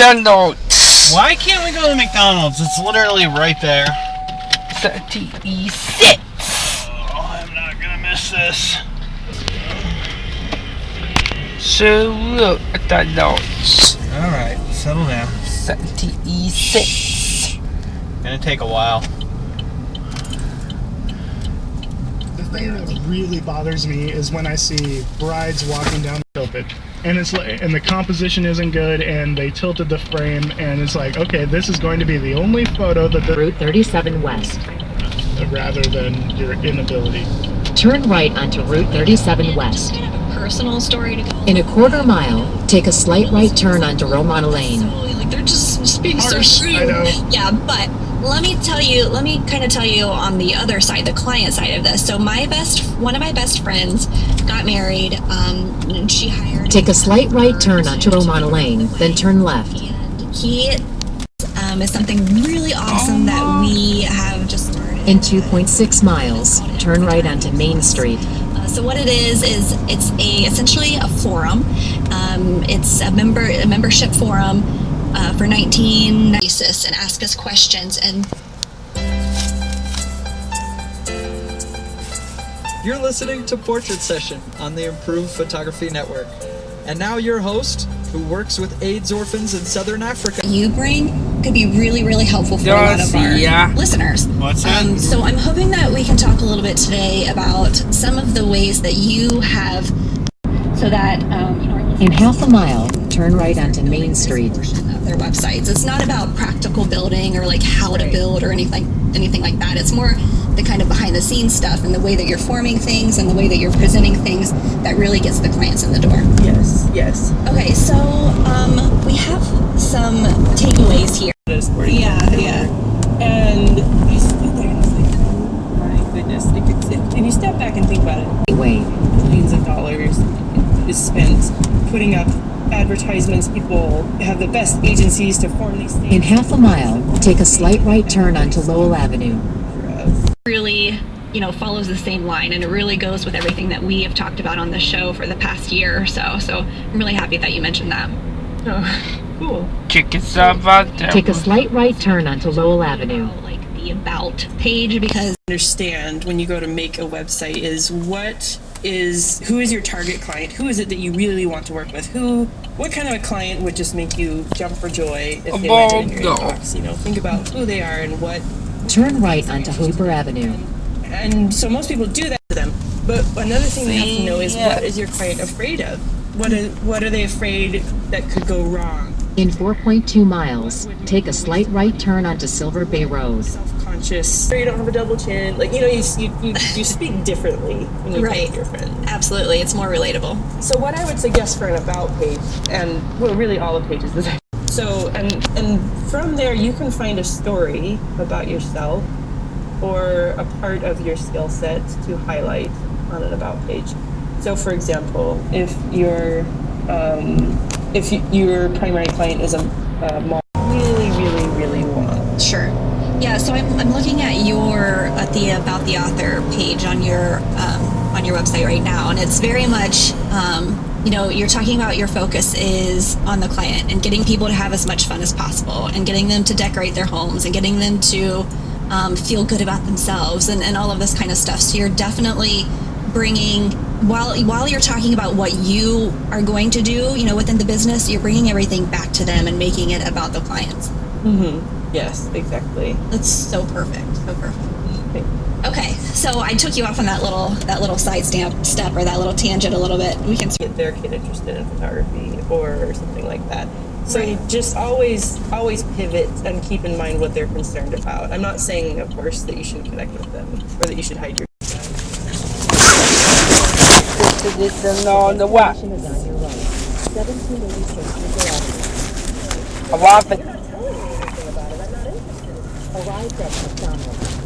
McDonald's. Why can't we go to McDonald's? It's literally right there. 36. Oh, I'm not gonna miss this. So look at the notes. Alright, settle down. 36. Gonna take a while. The thing that really bothers me is when I see brides walking down the Cupid, and it's like, and the composition isn't good, and they tilted the frame, and it's like, okay, this is going to be the only photo that the Route 37 West. rather than your inability. Turn right onto Route 37 West. Personal story to go. In a quarter mile, take a slight right turn onto Romana Lane. Like they're just being so Harsh, rude. I know. Yeah, but let me kind of tell you on the other side, the client side of this. So one of my best friends got married. And she hired. Take a slight right turn onto Romana Lane, then turn left. And he is something really awesome that we have just started. In 2.6 miles, turn right onto Main Street. So what it is it's essentially a forum. It's a membership forum for 19 basis and ask us questions. And You're listening to Portrait Session on the Improved Photography Network. And now your host, who works with AIDS orphans in Southern Africa. you bring could be really, really helpful for a lot of our listeners. What's that? So I'm hoping that we can talk a little bit today about some of the ways that you have, so that our listeners In half a mile, turn right onto Main Street. of their websites. It's not about practical building or like how to build or anything like that. It's more the kind of behind the scenes stuff and the way that you're forming things and the way that you're presenting things that really gets the clients in the door. Yes. Okay, so we have some takeaways here. Yeah. And you sit there and it's like, oh my goodness. If you step back and think about it, Way. millions of dollars is spent putting up advertisements. People have the best agencies to form these things. In half a mile, take a slight right turn onto Lowell Avenue. Really, follows the same line, and it really goes with everything that we have talked about on the show for the past year or so. So I'm really happy that you mentioned that. Oh, cool. Chickens about them. Take a slight right turn onto Lowell Avenue. Like the about page, because Understand when you go to make a website is who is your target client? Who is it that you really want to work with? What kind of a client would just make you jump for joy if they landed in your inbox? Think about who they are and what. Turn right onto Hooper Avenue. And so most people do that to them. But another thing they have to know is what is your client afraid of? What are they afraid that could go wrong? In 4.2 miles, take a slight right turn onto Silver Bay Road. Self-conscious. Or you don't have a double chin. Like, you speak differently when you talk to your friend. Absolutely, it's more relatable. So what I would suggest for an about page, and really all the pages that so and from there you can find a story about yourself or a part of your skill set to highlight on an about page. So for example, if your primary client is a mom really want. Sure. Yeah, so I'm looking at the about the author page on your website right now, and it's very much you're talking about your focus is on the client and getting people to have as much fun as possible and getting them to decorate their homes and getting them to feel good about themselves and all of this kind of stuff. So you're definitely bringing, while you're talking about what you are going to do, within the business, you're bringing everything back to them and making it about the clients. Mm-hmm. Yes, exactly. That's so perfect. So perfect. Okay, so I took you off on that little side step or that little tangent a little bit. We can get their kid interested in photography or something like that. So you just always pivot and keep in mind what they're concerned about. I'm not saying, of course, that you shouldn't connect with them or that you should hide your. On the what? Arrived at McDonald's.